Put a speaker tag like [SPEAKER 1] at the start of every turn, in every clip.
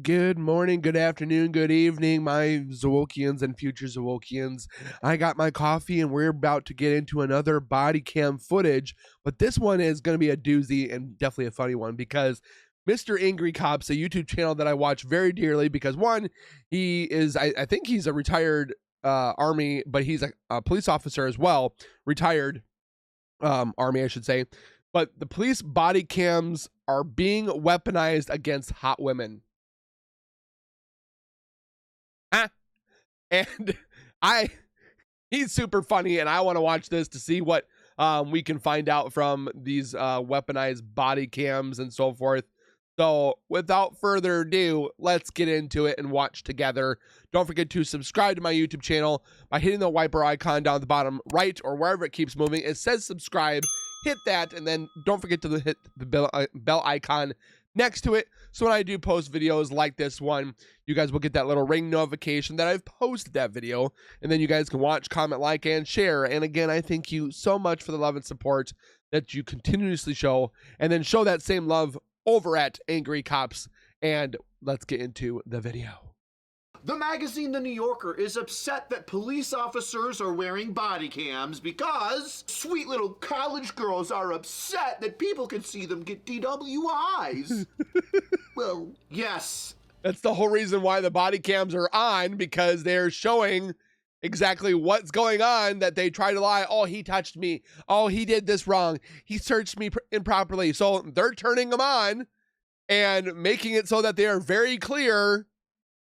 [SPEAKER 1] Good morning, good afternoon, good evening, my Zowokians and future Zowokians. I got my coffee and we're about to get into another body cam footage, but this one is going to be a doozy and definitely a funny one because Mr. Angry Cops, a YouTube channel that I watch very dearly because one, he is, I think he's a retired Army, but he's a police officer as well, retired Army, I should say. But the police body cams are being weaponized against hot women. And he's super funny, and I want to watch this to see what we can find out from these weaponized body cams and so forth. So without further ado, let's get into it and watch together. Don't forget to subscribe to my YouTube channel by hitting the wiper icon down at the bottom right or wherever it keeps moving. It says subscribe. Hit that, and then don't forget to hit the bell icon next to it, so when I do post videos like this one, you guys will get that little ring notification that I've posted that video, and then you guys can watch, comment, like, and share. And again, I thank you so much for the love and support that you continuously show, and then show that same love over at Angry Cops, and let's get into the video.
[SPEAKER 2] The magazine The New Yorker is upset that police officers are wearing body cams because sweet little college girls are upset that people can see them get DWIs. Well, yes.
[SPEAKER 1] That's the whole reason why the body cams are on, because they're showing exactly what's going on, that they try to lie. Oh, he touched me. Oh, he did this wrong. He searched me improperly. So they're turning them on and making it so that they are very clear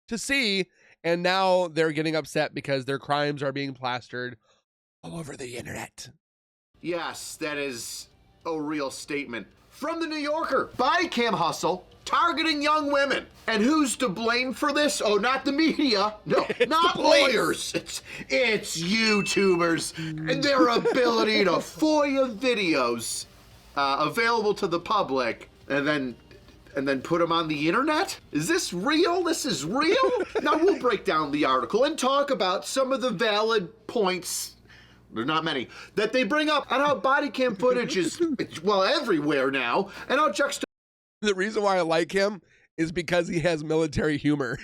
[SPEAKER 1] to see, and now they're getting upset because their crimes are being plastered all over the internet.
[SPEAKER 2] Yes, that is a real statement. From The New Yorker, body cam hustle targeting young women. And who's to blame for this? Oh, not the media. No, not lawyers. It's YouTubers and their ability to FOIA videos available to the public and then put them on the internet? Is this real? This is real? Now we'll break down the article and talk about some of the valid points, there's not many, that they bring up on how body cam footage is, well, everywhere now, and how
[SPEAKER 1] The reason why I like him is because he has military humor.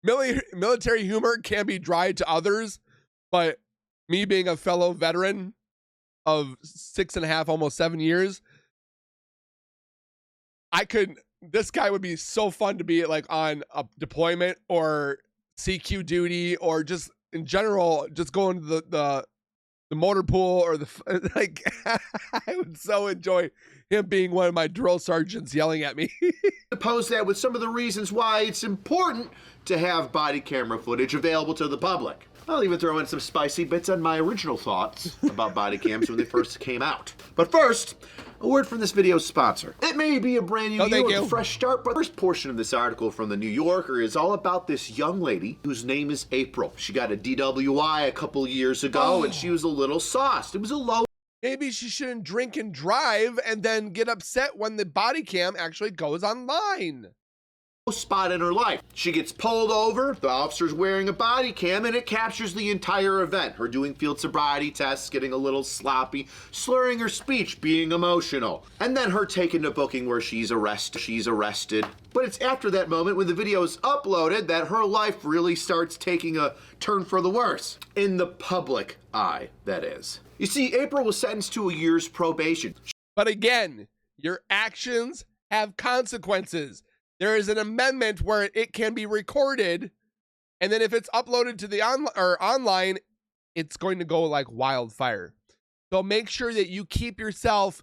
[SPEAKER 1] Military humor can be dry to others, but me being a fellow veteran of 6.5, almost 7 years, this guy would be so fun to be like on a deployment or CQ duty, or just in general, just going to the motor pool or like, I would so enjoy him being one of my drill sergeants yelling at me.
[SPEAKER 2] Oppose that with some of the reasons why it's important to have body camera footage available to the public. I'll even throw in some spicy bits on my original thoughts about body cams when they first came out. But first, a word from this video's sponsor. It may be a brand new year with a fresh start, but the first portion of this article from The New Yorker is all about this young lady whose name is April. She got a DWI a couple years ago, and she was a little sauced. It was a low...
[SPEAKER 1] Maybe she shouldn't drink and drive and then get upset when the body cam actually goes online.
[SPEAKER 2] Spot in her life. She gets pulled over, the officer's wearing a body cam, and it captures the entire event. Her doing field sobriety tests, getting a little sloppy, slurring her speech, being emotional. And then her taken to booking where she's arrested. But it's after that moment when the video is uploaded that her life really starts taking a turn for the worse. In the public eye, that is. You see, April was sentenced to a year's probation.
[SPEAKER 1] But again, your actions have consequences. There is an amendment where it can be recorded, and then if it's uploaded to the online, it's going to go like wildfire. So make sure that you keep yourself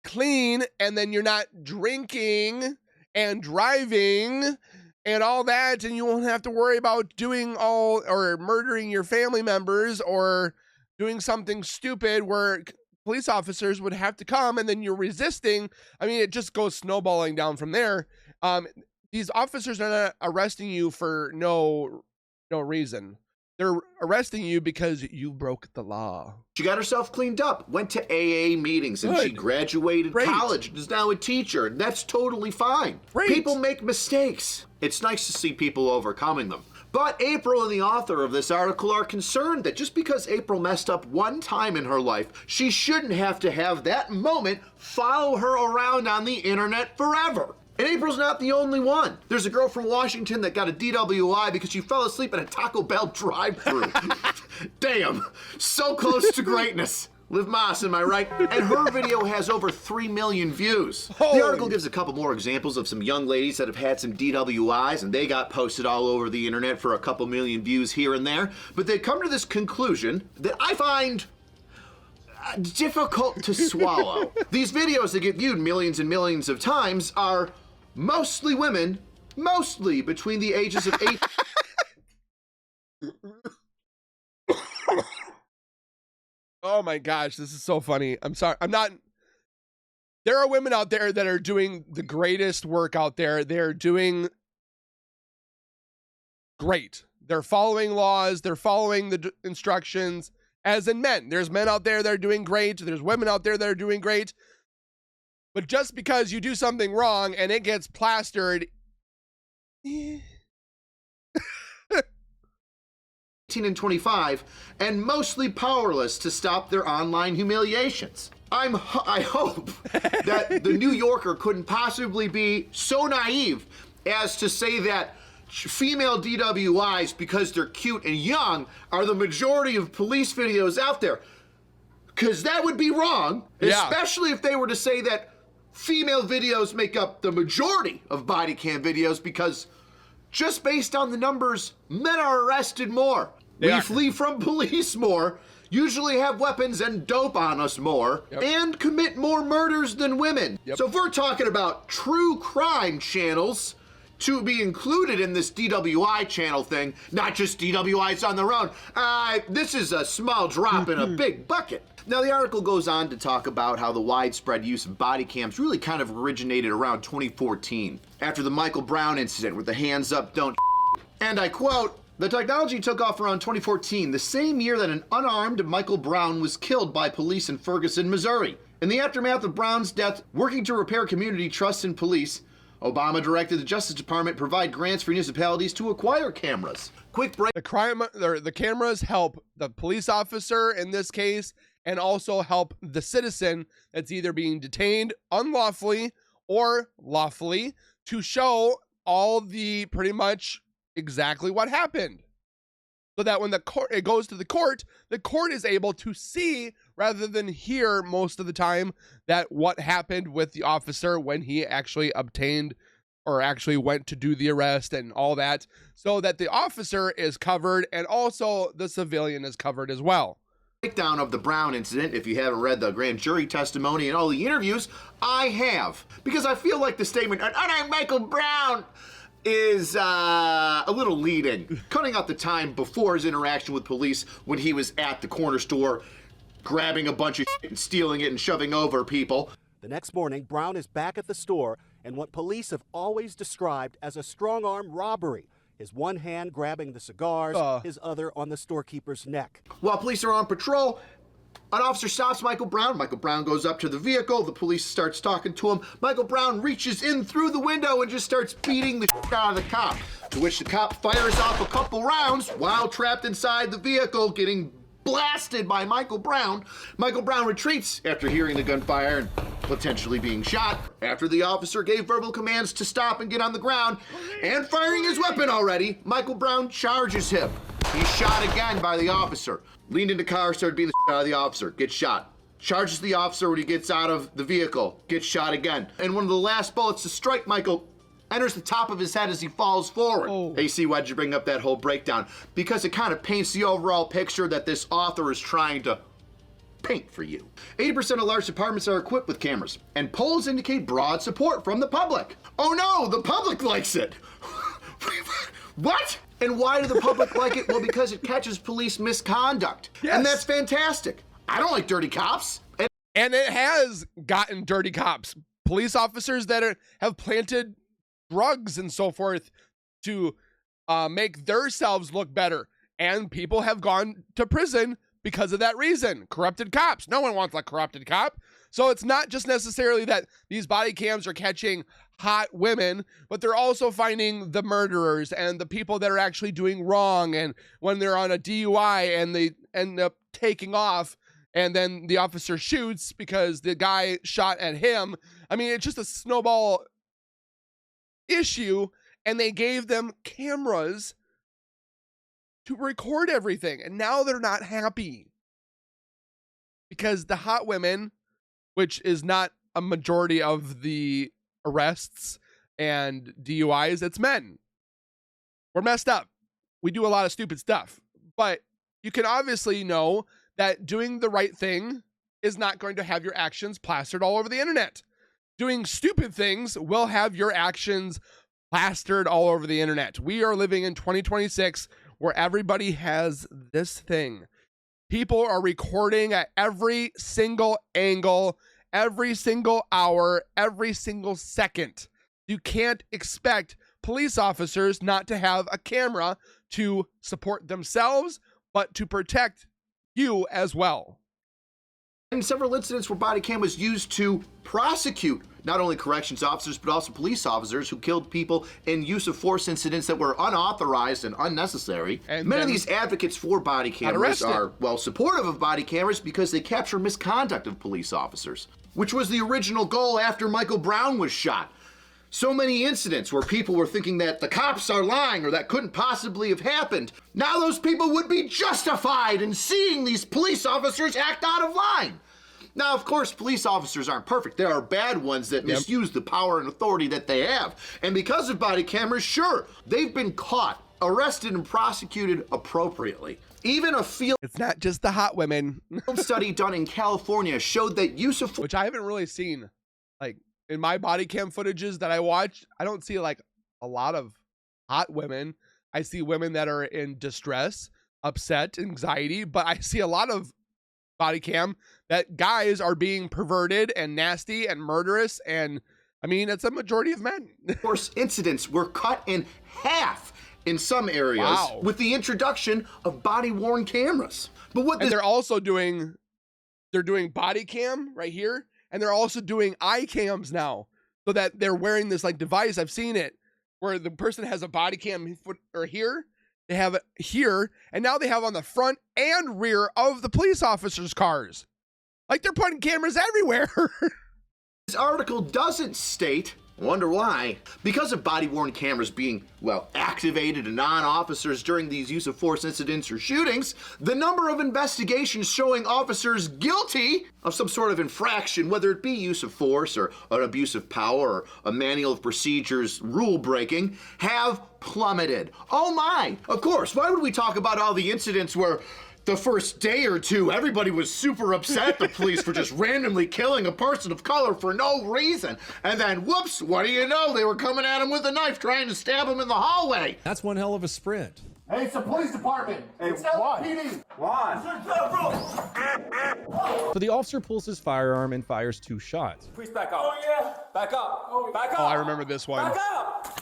[SPEAKER 1] clean, and then you're not drinking and driving and all that, and you won't have to worry about doing or murdering your family members or doing something stupid where police officers would have to come, and then you're resisting. I mean, it just goes snowballing down from there. These officers are not arresting you for no reason. They're arresting you because you broke the law.
[SPEAKER 2] She got herself cleaned up, went to AA meetings, and she graduated college and is now a teacher. That's totally fine. People make mistakes. It's nice to see people overcoming them. But April and the author of this article are concerned that just because April messed up one time in her life, she shouldn't have to have that moment follow her around on the internet forever. And April's not the only one. There's a girl from Washington that got a DWI because she fell asleep in a Taco Bell drive-thru. Damn, so close to greatness. Liv Moss, am I right? And her video has over 3 million views.
[SPEAKER 1] Holy.
[SPEAKER 2] The article gives a couple more examples of some young ladies that have had some DWIs, and they got posted all over the internet for a couple million views here and there. But they come to this conclusion that I find difficult to swallow. These videos that get viewed millions and millions of times are mostly women, mostly between the ages of 8.
[SPEAKER 1] Oh my gosh, this is so funny. I'm sorry. There are women out there that are doing the greatest work out there. They're doing great. They're following laws. They're following the instructions, as in men. There's men out there that are doing great. There's women out there that are doing great. But just because you do something wrong and it gets plastered,
[SPEAKER 2] 18 and 25, and mostly powerless to stop their online humiliations. I hope that the New Yorker couldn't possibly be so naive as to say that female DWIs, because they're cute and young, are the majority of police videos out there. Because that would be wrong, especially if they were to say that female videos make up the majority of body cam videos, because just based on the numbers, men are arrested more. We flee from police more, usually have weapons and dope on us more, and commit more murders than women. So if we're talking about true crime channels to be included in this DWI channel thing, not just DWIs on their own, this is a small drop in a big bucket. Now, the article goes on to talk about how the widespread use of body cams really kind of originated around 2014, after the Michael Brown incident with the hands up, don't. And I quote, "The technology took off around 2014, the same year that an unarmed Michael Brown was killed by police in Ferguson, Missouri. In the aftermath of Brown's death, working to repair community trust in police, Obama directed the Justice Department provide grants for municipalities to acquire cameras." Quick break.
[SPEAKER 1] The cameras help the police officer in this case, and also help the citizen that's either being detained unlawfully or lawfully to show all the pretty much exactly what happened, so that when it goes to the court is able to see rather than hear most of the time that what happened with the officer when he actually obtained or actually went to do the arrest and all that, so that the officer is covered and also the civilian is covered as well.
[SPEAKER 2] Breakdown of the Brown incident. If you haven't read the grand jury testimony and all the interviews, I have, because I feel like the statement "I'm Michael Brown" is a little leading, cutting out the time before his interaction with police when he was at the corner store grabbing a bunch of shit and stealing it and shoving over people.
[SPEAKER 3] The next morning, Brown is back at the store in what police have always described as a strong-arm robbery. His one hand grabbing the cigars, his other on the storekeeper's neck.
[SPEAKER 2] While police are on patrol, an officer stops Michael Brown. Michael Brown goes up to the vehicle. The police starts talking to him. Michael Brown reaches in through the window and just starts beating the shit out of the cop, to which the cop fires off a couple rounds while trapped inside the vehicle, getting blasted by Michael Brown. Michael Brown retreats after hearing the gunfire and potentially being shot. After the officer gave verbal commands to stop and get on the ground, and firing his weapon already, Michael Brown charges him. He's shot again by the officer. Leaned into the car, started beating the shit out of the officer, gets shot. Charges the officer when he gets out of the vehicle, gets shot again. And one of the last bullets to strike Michael enters the top of his head as he falls forward. AC, why'd you bring up that whole breakdown? Because it kind of paints the overall picture that this author is trying to paint for you. 80% of large departments are equipped with cameras, and polls indicate broad support from the public. Oh no, the public likes it. What? And why do the public like it? Well, because it catches police misconduct. Yes. And that's fantastic. I don't like dirty cops.
[SPEAKER 1] And it has gotten dirty cops. Police officers that have planted drugs and so forth to make themselves look better. And people have gone to prison because of that reason. Corrupted cops. No one wants a corrupted cop. So it's not just necessarily that these body cams are catching hot women, but they're also finding the murderers and the people that are actually doing wrong. And when they're on a DUI and they end up taking off and then the officer shoots because the guy shot at him. I mean, it's just a snowball issue, and they gave them cameras to record everything. And now they're not happy because the hot women, which is not a majority of the arrests and DUIs, it's men. We're messed up. We do a lot of stupid stuff, but you can obviously know that doing the right thing is not going to have your actions plastered all over the internet. Doing stupid things will have your actions plastered all over the internet. We are living in 2026 where everybody has this thing. People are recording at every single angle, every single hour, every single second. You can't expect police officers not to have a camera to support themselves, but to protect you as well.
[SPEAKER 2] And several incidents where body cam was used to prosecute not only corrections officers, but also police officers who killed people in use of force incidents that were unauthorized and unnecessary. And many of these advocates for body cameras are, well, supportive of body cameras because they capture misconduct of police officers, which was the original goal after Michael Brown was shot. So many incidents where people were thinking that the cops are lying or that couldn't possibly have happened. Now those people would be justified in seeing these police officers act out of line. Now, of course, police officers aren't perfect. There are bad ones that misuse the power and authority that they have. And because of body cameras, sure, they've been caught, arrested, and prosecuted appropriately. Even a field...
[SPEAKER 1] It's not just the hot women.
[SPEAKER 2] study done in California showed that use of...
[SPEAKER 1] Which I haven't really seen. Like, in my body cam footages that I watched, I don't see like a lot of hot women. I see women that are in distress, upset, anxiety, but I see a lot of body cam that guys are being perverted and nasty and murderous. And I mean, it's a majority of men.
[SPEAKER 2] Of course, incidents were cut in half in some areas with the introduction of body-worn cameras. But what
[SPEAKER 1] they're also doing, they're doing body cam right here. And they're also doing eye cams now, so that they're wearing this like device. I've seen it where the person has a body cam or here, they have it here, and now they have on the front and rear of the police officers' cars. Like they're putting cameras everywhere.
[SPEAKER 2] This article doesn't state, I wonder why, because of body-worn cameras being, well, activated and non-officers during these use of force incidents or shootings, the number of investigations showing officers guilty of some sort of infraction, whether it be use of force or an abuse of power or a manual of procedures rule breaking, have plummeted. Oh my! Of course, why would we talk about all the incidents where the first day or two, everybody was super upset at the police for just randomly killing a person of color for no reason. And then, whoops, what do you know? They were coming at him with a knife, trying to stab him in the hallway.
[SPEAKER 4] That's one hell of a sprint.
[SPEAKER 5] Hey, it's the police department. Hey, it's LAPD. Why?
[SPEAKER 4] So the officer pulls his firearm and fires 2 shots.
[SPEAKER 5] Please back up. Oh, yeah. Back up. Oh, back up.
[SPEAKER 1] Oh, I remember this one.
[SPEAKER 5] Back up.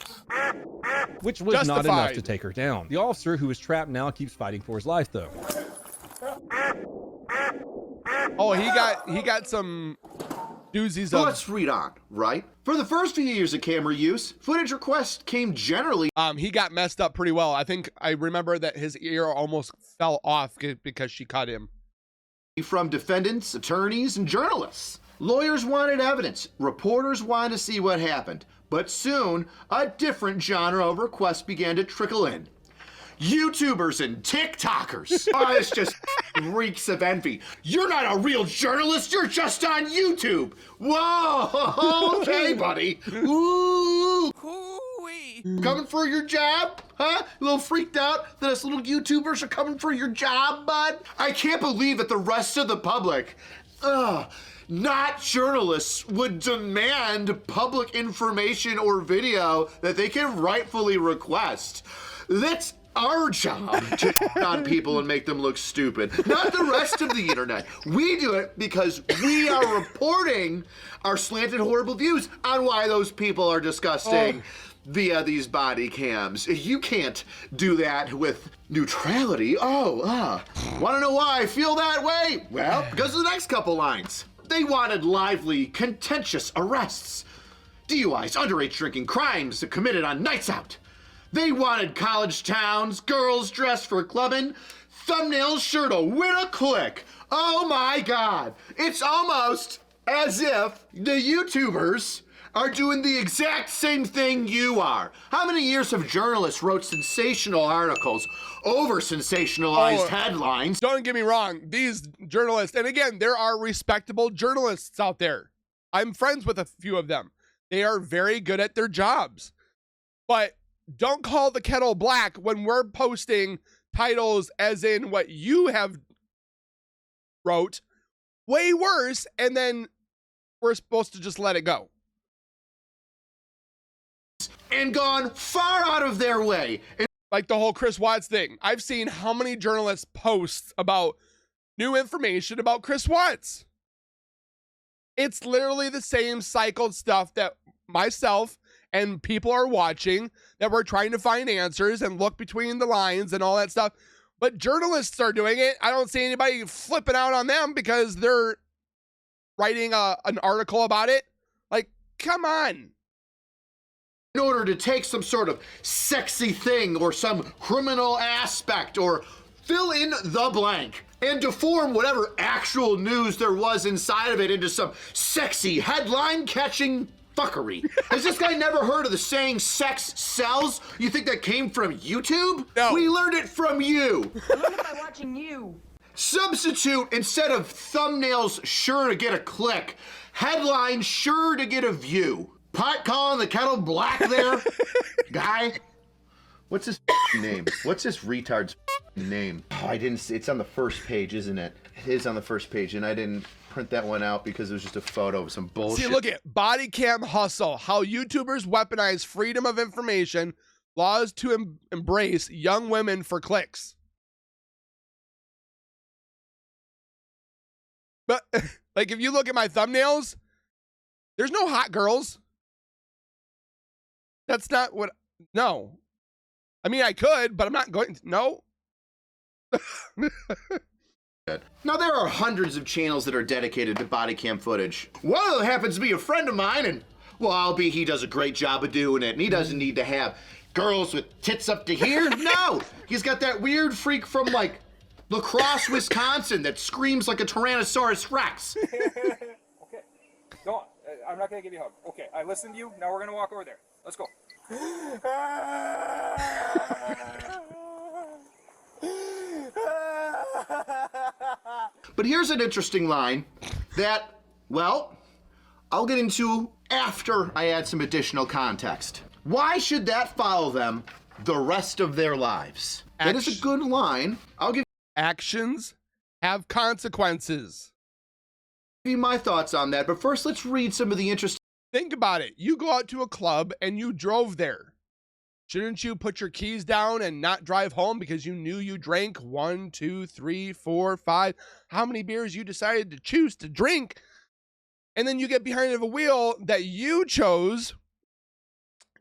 [SPEAKER 4] Which was not enough to take her down. The officer, who is trapped now, keeps fighting for his life, though.
[SPEAKER 1] Oh, he got some doozies of...
[SPEAKER 2] Let's read on, right? For the first few years of camera use, footage requests came generally...
[SPEAKER 1] He got messed up pretty well. I think I remember that his ear almost fell off because she cut him.
[SPEAKER 2] From defendants, attorneys, and journalists. Lawyers wanted evidence. Reporters wanted to see what happened. But soon, a different genre of requests began to trickle in. YouTubers and TikTokers. Oh, this just reeks of envy. You're not a real journalist, you're just on YouTube. Whoa, okay, buddy. Ooh. Coming for your job? Huh? A little freaked out that us little YouTubers are coming for your job, bud? I can't believe that the rest of the public, not journalists, would demand public information or video that they can rightfully request. That's our job to on people and make them look stupid, not the rest of the internet. We do it because we are reporting our slanted, horrible views on why those people are disgusting. via these body cams. You can't do that with neutrality. Want to know why I feel that way? Well, because of the next couple lines. They wanted lively, contentious arrests, DUIs, underage drinking, crimes committed on nights out. They wanted college towns, girls dressed for clubbing, thumbnails sure to win a click. Oh my God. It's almost as if the YouTubers are doing the exact same thing you are. How many years have journalists wrote sensational articles, over-sensationalized headlines?
[SPEAKER 1] Don't get me wrong, these journalists, and again, there are respectable journalists out there. I'm friends with a few of them. They are very good at their jobs. But don't call the kettle black when we're posting titles as in what you have wrote, way worse, and then we're supposed to just let it go.
[SPEAKER 2] And gone far out of their way.
[SPEAKER 1] Like the whole Chris Watts thing. I've seen how many journalists post about new information about Chris Watts. It's literally the same cycled stuff that myself and people are watching, that we're trying to find answers and look between the lines and all that stuff. But journalists are doing it. I don't see anybody flipping out on them because they're writing an article about it. Like, come on.
[SPEAKER 2] In order to take some sort of sexy thing or some criminal aspect or fill in the blank and deform whatever actual news there was inside of it into some sexy headline-catching fuckery. Has this guy never heard of the saying sex sells? You think that came from YouTube?
[SPEAKER 1] No.
[SPEAKER 2] We learned it from you.
[SPEAKER 6] I learned it by watching you.
[SPEAKER 2] Substitute, instead of thumbnails sure to get a click, headlines sure to get a view. Pot calling the kettle black there? Guy? What's his name? What's this retard's name? Oh, I didn't see. It's on the first page, isn't it? It is on the first page, and I didn't print that one out because it was just a photo of some bullshit.
[SPEAKER 1] See, look at Bodycam Hustle, how YouTubers weaponize freedom of information, laws to embrace young women for clicks. But, like, if you look at my thumbnails, there's no hot girls. That's not what, no. I mean, I could, but I'm not going to, no.
[SPEAKER 2] Now, there are hundreds of channels that are dedicated to body cam footage. One of them happens to be a friend of mine, and, well, albeit he does a great job of doing it, and he doesn't need to have girls with tits up to here. No, he's got that weird freak from, like, La Crosse, Wisconsin that screams like a Tyrannosaurus Rex.
[SPEAKER 7] Okay, go on. I'm not gonna give you a hug. Okay, I listened to you. Now we're gonna walk over there. Let's go.
[SPEAKER 2] But here's an interesting line that, well, I'll get into after I add some additional context. Why should that follow them the rest of their lives? That is a good line. I'll give
[SPEAKER 1] Actions have consequences.
[SPEAKER 2] you my thoughts on that, but first let's read some of the interesting.
[SPEAKER 1] Think about it. You go out to a club and you drove there. Shouldn't you put your keys down and not drive home because you knew you drank 1, 2, 3, 4, 5, how many beers you decided to choose to drink, and then you get behind a wheel that you chose,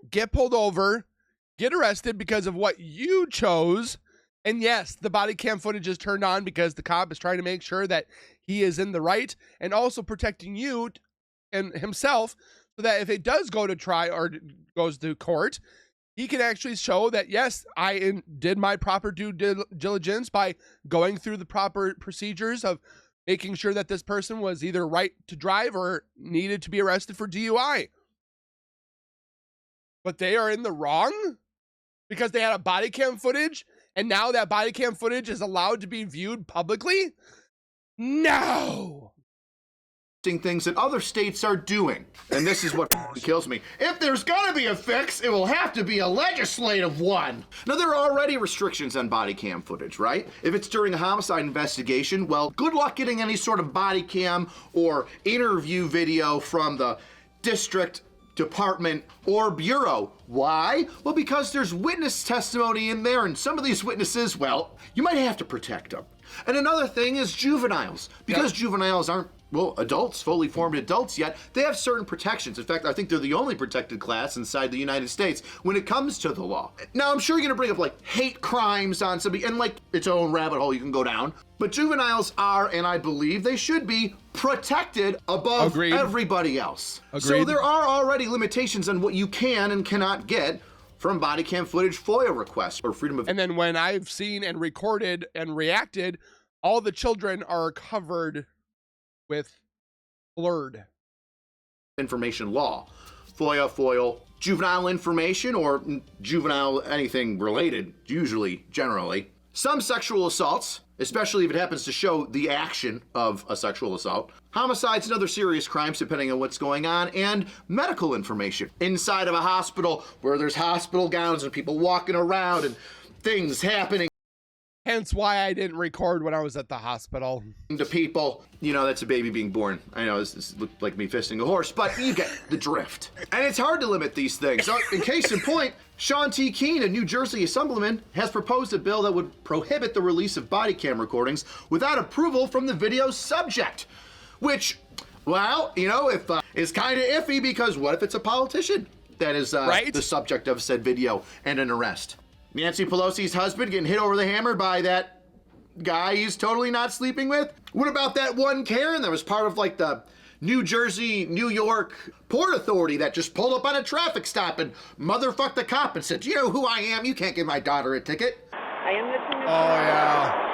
[SPEAKER 1] get pulled over, get arrested because of what you chose, and yes, the body cam footage is turned on because the cop is trying to make sure that he is in the right and also protecting you and himself so that if it does go to trial or goes to court, he can actually show that, yes, I did my proper due diligence by going through the proper procedures of making sure that this person was either right to drive or needed to be arrested for DUI. But they are in the wrong because they had a body cam footage, and now that body cam footage is allowed to be viewed publicly? No!
[SPEAKER 2] Things that other states are doing. And this is what kills me. If there's gonna be a fix, it will have to be a legislative one. Now, there are already restrictions on body cam footage, right? If it's during a homicide investigation, well, good luck getting any sort of body cam or interview video from the district, department, or bureau. Why? Well, because there's witness testimony in there, and some of these witnesses, well, you might have to protect them. And another thing is juveniles. Because juveniles aren't well, adults, fully formed adults yet, they have certain protections. In fact, I think they're the only protected class inside the United States when it comes to the law. Now, I'm sure you're gonna bring up like hate crimes on somebody and like its own rabbit hole you can go down, but juveniles are, and I believe they should be, protected above everybody else. So there are already limitations on what you can and cannot get from body cam footage FOIA requests or freedom of.
[SPEAKER 1] And then when I've seen and recorded and reacted, all the children are covered with blurred
[SPEAKER 2] information law. FOIA, FOIL, juvenile information or juvenile anything related, usually, generally. Some sexual assaults, especially if it happens to show the action of a sexual assault, homicides and other serious crimes depending on what's going on, and medical information. Inside of a hospital where there's hospital gowns and people walking around and things happening.
[SPEAKER 1] Hence why I didn't record when I was at the hospital.
[SPEAKER 2] To people, you know, that's a baby being born. I know this looked like me fisting a horse, but you get the drift. And it's hard to limit these things. So in case in point, Sean T. Keene, a New Jersey assemblyman, has proposed a bill that would prohibit the release of body cam recordings without approval from the video's subject. Which, well, you know, if is kind of iffy because what if it's a politician that is the subject of said video and an arrest? Nancy Pelosi's husband getting hit over the hammer by that guy he's totally not sleeping with? What about that one Karen that was part of like the New Jersey, New York Port Authority that just pulled up on a traffic stop and motherfucked the cop and said, "Do you know who I am? You can't give my daughter a ticket."
[SPEAKER 6] I am the commissioner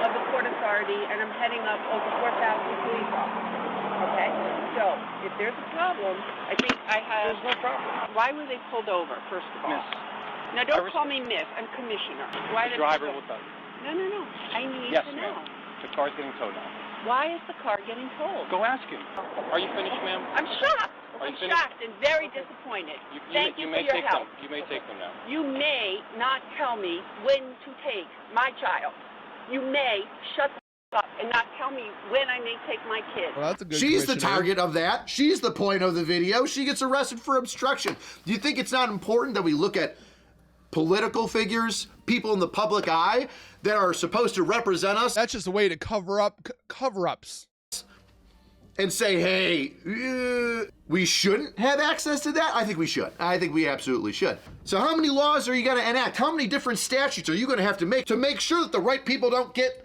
[SPEAKER 6] of the Port Authority, and I'm heading up over 4,000 police officers. Okay? So, if there's a problem, I think I have...
[SPEAKER 7] There's no problem.
[SPEAKER 6] Why were they pulled over, first of all?
[SPEAKER 7] Miss.
[SPEAKER 6] Now, don't call me miss. I'm commissioner. Why
[SPEAKER 7] The driver will tell you.
[SPEAKER 6] No. I need
[SPEAKER 7] Yes,
[SPEAKER 6] to know.
[SPEAKER 7] ma'am. The car's getting towed now.
[SPEAKER 6] Why is the car getting towed?
[SPEAKER 7] Go ask him. Are you finished, ma'am?
[SPEAKER 6] I'm shocked.
[SPEAKER 7] Are you
[SPEAKER 6] I'm
[SPEAKER 7] finished?
[SPEAKER 6] shocked and very disappointed. Thank you for your help.
[SPEAKER 7] You may take them now.
[SPEAKER 6] You may not tell me when to take my child. You may shut the up and not tell me when I may take my kid.
[SPEAKER 1] Well, that's a good
[SPEAKER 2] She's the target of that. She's the point of the video. She gets arrested for obstruction. Do you think it's not important that we look at political figures, people in the public eye that are supposed to represent us?
[SPEAKER 1] That's just a way to cover up cover-ups.
[SPEAKER 2] And say, hey, we shouldn't have access to that? I think we should. I think we absolutely should. So how many laws are you going to enact? How many different statutes are you going to have to make sure that the right people don't get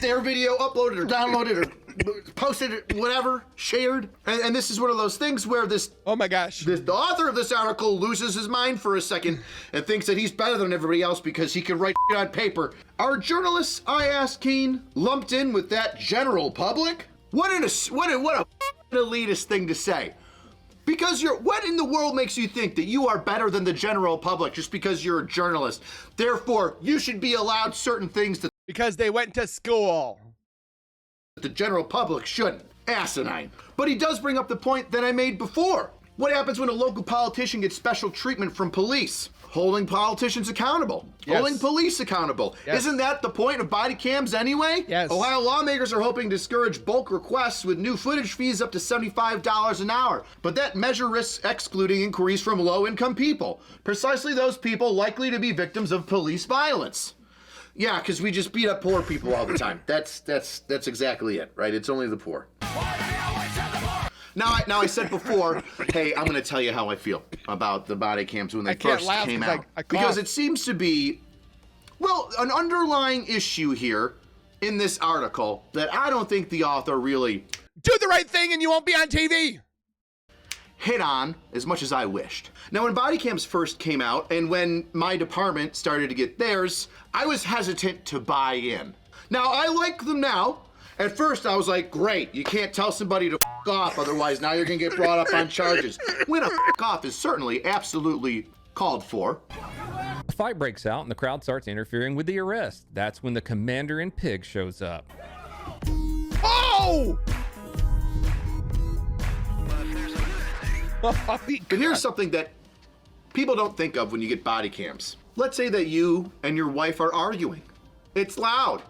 [SPEAKER 2] their video uploaded or downloaded or posted or whatever, shared? And this is one of those things where this...
[SPEAKER 1] Oh my gosh.
[SPEAKER 2] The author of this article loses his mind for a second and thinks that he's better than everybody else because he can write on paper. Are journalists, I ask Keene, lumped in with that general public? What a elitist thing to say. Because what in the world makes you think that you are better than the general public just because you're a journalist? Therefore, you should be allowed certain things that
[SPEAKER 1] because they went to school.
[SPEAKER 2] The general public shouldn't. Asinine. But he does bring up the point that I made before. What happens when a local politician gets special treatment from police? Holding politicians accountable.
[SPEAKER 1] Yes.
[SPEAKER 2] Holding police accountable.
[SPEAKER 1] Yes.
[SPEAKER 2] Isn't that the point of body cams anyway?
[SPEAKER 1] Yes.
[SPEAKER 2] Ohio lawmakers are hoping to discourage bulk requests with new footage fees up to $75 an hour. But that measure risks excluding inquiries from low-income people. Precisely those people likely to be victims of police violence. Yeah, because we just beat up poor people all the time. That's exactly it, right? It's only the poor. Now I said before, hey, I'm going to tell you how I feel about the body cams when they first came out. Because it seems to be, well, an underlying issue here in this article that I don't think the author really...
[SPEAKER 1] Do the right thing and you won't be on TV!
[SPEAKER 2] Hit on as much as I wished. Now, when body cams first came out and when my department started to get theirs, I was hesitant to buy in. Now, I like them now. At first, I was like, great, you can't tell somebody to f*** off, otherwise now you're gonna get brought up on charges. When a f*** off is certainly absolutely called for.
[SPEAKER 4] A fight breaks out and the crowd starts interfering with the arrest. That's when the commander in pig shows up.
[SPEAKER 1] Oh!
[SPEAKER 2] And here's something that people don't think of when you get body cams. Let's say that you and your wife are arguing. It's loud.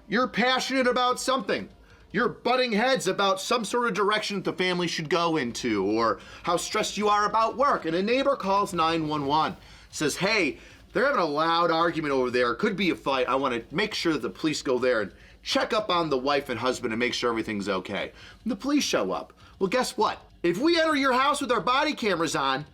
[SPEAKER 2] You're passionate about something. You're butting heads about some sort of direction that the family should go into or how stressed you are about work. And a neighbor calls 911, says, hey, they're having a loud argument over there. Could be a fight. I want to make sure that the police go there and check up on the wife and husband and make sure everything's okay. And the police show up. Well, guess what? If we enter your house with our body cameras on,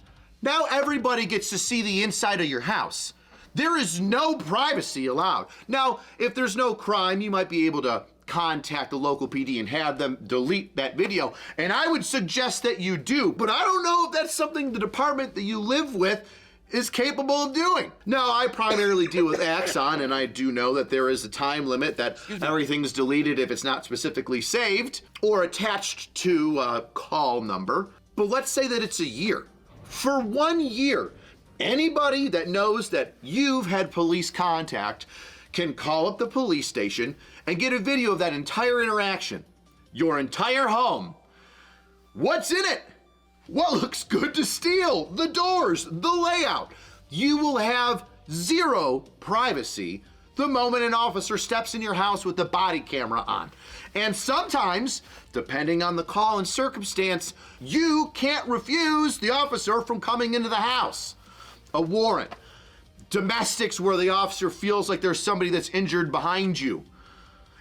[SPEAKER 2] now everybody gets to see the inside of your house. There is no privacy allowed. Now, if there's no crime, you might be able to contact the local PD and have them delete that video. And I would suggest that you do, but I don't know if that's something the department that you live with is capable of doing. No, I primarily deal with Axon, and I do know that there is a time limit that everything's deleted if it's not specifically saved or attached to a call number. But let's say that it's a year. For 1 year, anybody that knows that you've had police contact can call up the police station and get a video of that entire interaction, your entire home. What's in it? What looks good to steal? The doors, the layout. You will have zero privacy the moment an officer steps in your house with the body camera on. And sometimes, depending on the call and circumstance, you can't refuse the officer from coming into the house. A warrant. Domestics where the officer feels like there's somebody that's injured behind you.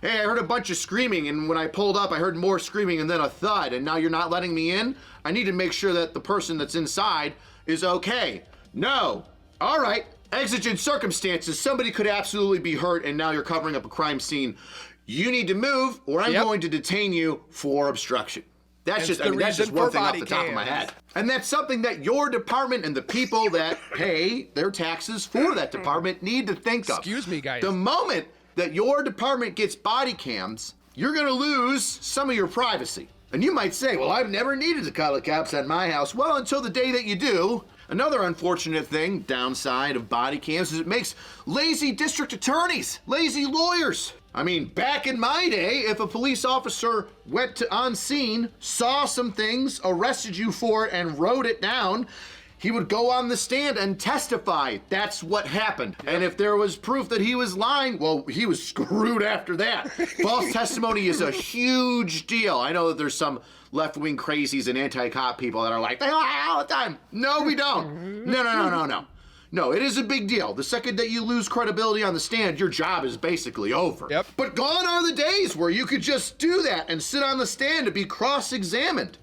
[SPEAKER 2] Hey, I heard a bunch of screaming, and when I pulled up, I heard more screaming and then a thud, and now you're not letting me in? I need to make sure that the person that's inside is okay. No. All right. Exigent circumstances. Somebody could absolutely be hurt, and now you're covering up a crime scene. You need to move, or I'm going to detain you for obstruction. That's just one thing off the top of my head. And that's something that your department and the people that pay their taxes for that department need to think of.
[SPEAKER 1] Excuse me, guys.
[SPEAKER 2] The moment that your department gets body cams, you're gonna lose some of your privacy. And you might say, well, I've never needed to call the cops at my house. Well, until the day that you do. Another unfortunate thing, downside of body cams, is it makes lazy district attorneys, lazy lawyers. I mean, back in my day, if a police officer went on scene, saw some things, arrested you for it, and wrote it down, he would go on the stand and testify. That's what happened. Yep. And if there was proof that he was lying, well, he was screwed after that. False testimony is a huge deal. I know that there's some left-wing crazies and anti-cop people that are like, they lie all the time. No, we don't. No. No, it is a big deal. The second that you lose credibility on the stand, your job is basically over.
[SPEAKER 1] Yep.
[SPEAKER 2] But gone are the days where you could just do that and sit on the stand and be cross-examined.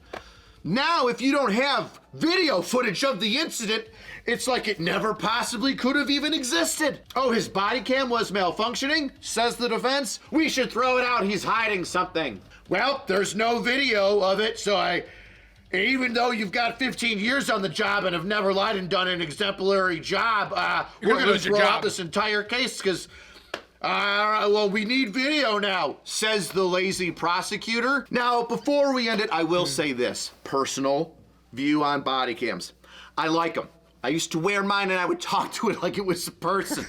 [SPEAKER 2] Now, if you don't have video footage of the incident, it's like it never possibly could have even existed. Oh, his body cam was malfunctioning, says the defense. We should throw it out. He's hiding something. Well, there's no video of it, so even though you've got 15 years on the job and have never lied and done an exemplary job, we're going to throw out this entire case because, well, we need video now, says the lazy prosecutor. Now, before we end it, I will say this. Personal view on body cams. I like them. I used to wear mine and I would talk to it like it was a person.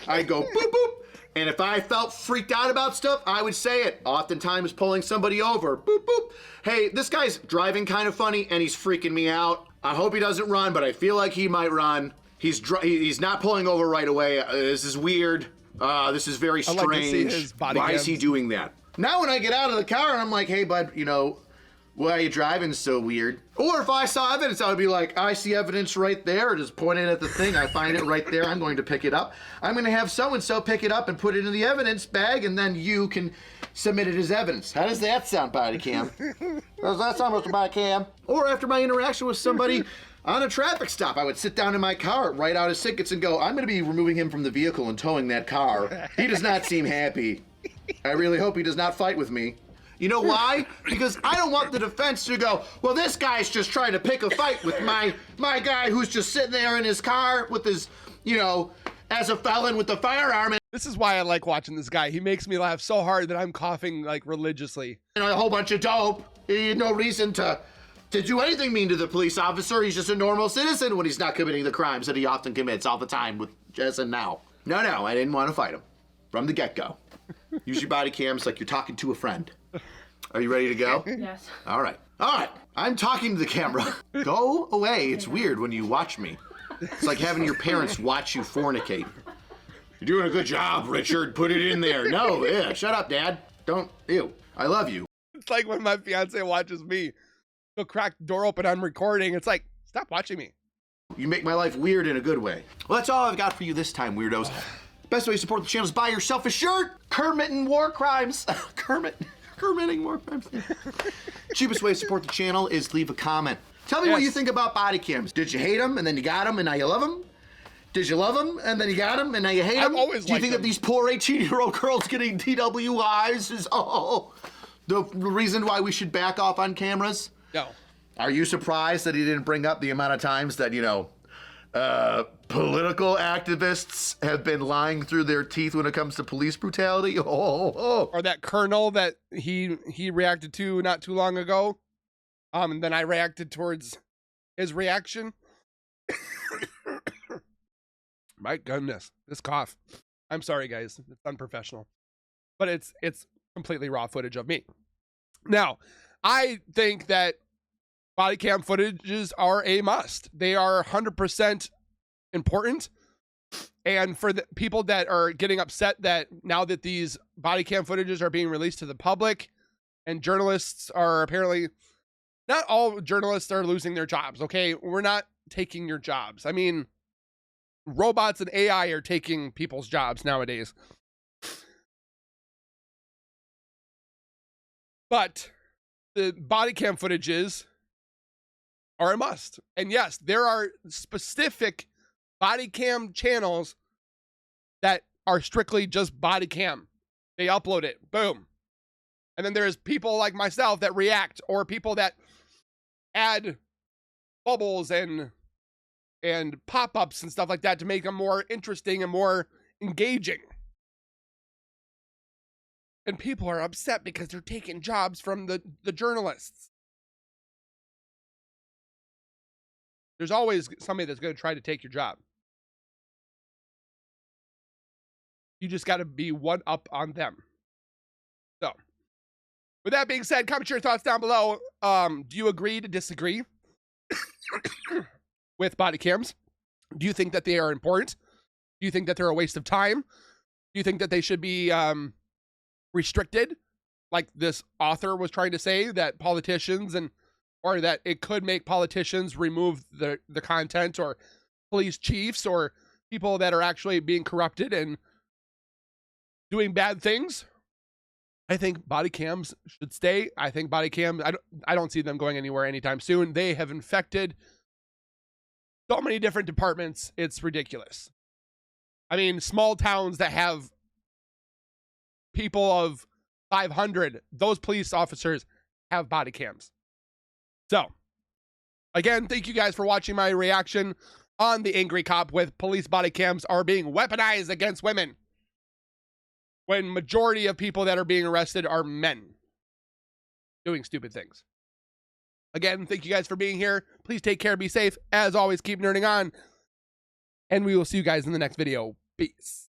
[SPEAKER 2] I'd go boop, boop. And if I felt freaked out about stuff, I would say it. Oftentimes pulling somebody over. Boop, boop. Hey, this guy's driving kind of funny and he's freaking me out. I hope he doesn't run, but I feel like he might run. He's not pulling over right away. This is weird. This is very strange.
[SPEAKER 1] Like to see his body
[SPEAKER 2] Why
[SPEAKER 1] cams.
[SPEAKER 2] is he doing that? Now when I get out of the car and I'm like, hey, bud, why are you driving so weird? Or if I saw evidence, I would be like, I see evidence right there. Just pointing at the thing. I find it right there. I'm going to pick it up. I'm going to have so-and-so pick it up and put it in the evidence bag, and then you can submit it as evidence. How does that sound, body cam? Does that sound, Mr. Body Cam? Or after my interaction with somebody on a traffic stop, I would sit down in my car, write out his tickets, and go, I'm going to be removing him from the vehicle and towing that car. He does not seem happy. I really hope he does not fight with me. You know why? Because I don't want the defense to go, well, this guy's just trying to pick a fight with my guy who's just sitting there in his car with his, as a felon with the firearm.
[SPEAKER 1] This is why I like watching this guy. He makes me laugh so hard that I'm coughing like religiously.
[SPEAKER 2] A whole bunch of dope. He had no reason to do anything mean to the police officer. He's just a normal citizen when he's not committing the crimes that he often commits all the time with Jess and now. No, I didn't want to fight him from the get-go. Use your body cams like you're talking to a friend. Are you ready to go?
[SPEAKER 6] Yes.
[SPEAKER 2] All right. I'm talking to the camera. Go away. It's weird when you watch me. It's like having your parents watch you fornicate. You're doing a good job, Richard. Put it in there. No, shut up, Dad. Don't. Ew. I love you.
[SPEAKER 1] It's like when my fiance watches me. He'll crack the door open, I'm recording. It's like, stop watching me.
[SPEAKER 2] You make my life weird in a good way. Well, that's all I've got for you this time, weirdos. Best way to support the channel is buy yourself a shirt. Kermitting war crimes. Kermitting war crimes. Cheapest way to support the channel is leave a comment. Tell me what you think about body cams. Did you hate them and then you got them and now you love them? Did you love them and then you got them and now you hate them?
[SPEAKER 1] Always
[SPEAKER 2] Do you think that these poor 18-year-old girls getting DWIs is the reason why we should back off on cameras?
[SPEAKER 1] No.
[SPEAKER 2] Are you surprised that he didn't bring up the amount of times that, you know, political activists have been lying through their teeth when it comes to police brutality?
[SPEAKER 1] Or that colonel that he reacted to not too long ago. And then I reacted towards his reaction. My goodness, this cough. I'm sorry, guys. It's unprofessional. But it's completely raw footage of me. Now, I think that body cam footages are a must. They are 100% important. And for the people that are getting upset that now that these body cam footages are being released to the public and journalists are apparently, not all journalists are losing their jobs, okay? We're not taking your jobs. I mean, robots and AI are taking people's jobs nowadays. But the body cam footages are a must. And yes, there are specific body cam channels that are strictly just body cam. They upload it, boom. And then there's people like myself that react, or people that add bubbles and pop-ups and stuff like that to make them more interesting and more engaging. And people are upset because they're taking jobs from the journalists. There's always somebody that's going to try to take your job. You just got to be one up on them. So, with that being said, comment your thoughts down below. Do you agree to disagree with body cams? Do you think that they are important? Do you think that they're a waste of time? Do you think that they should be restricted, like this author was trying to say, that politicians or that it could make politicians remove the content, or police chiefs, or people that are actually being corrupted and doing bad things? I think body cams should stay. I think body cams, I don't see them going anywhere anytime soon. They have infected so many different departments. It's ridiculous. I mean, small towns that have people of 500, those police officers have body cams. So, again, thank you guys for watching my reaction on the angry cop with police body cams are being weaponized against women, when majority of people that are being arrested are men doing stupid things. Again, thank you guys for being here. Please take care, be safe. As always, keep nerding on. And we will see you guys in the next video. Peace.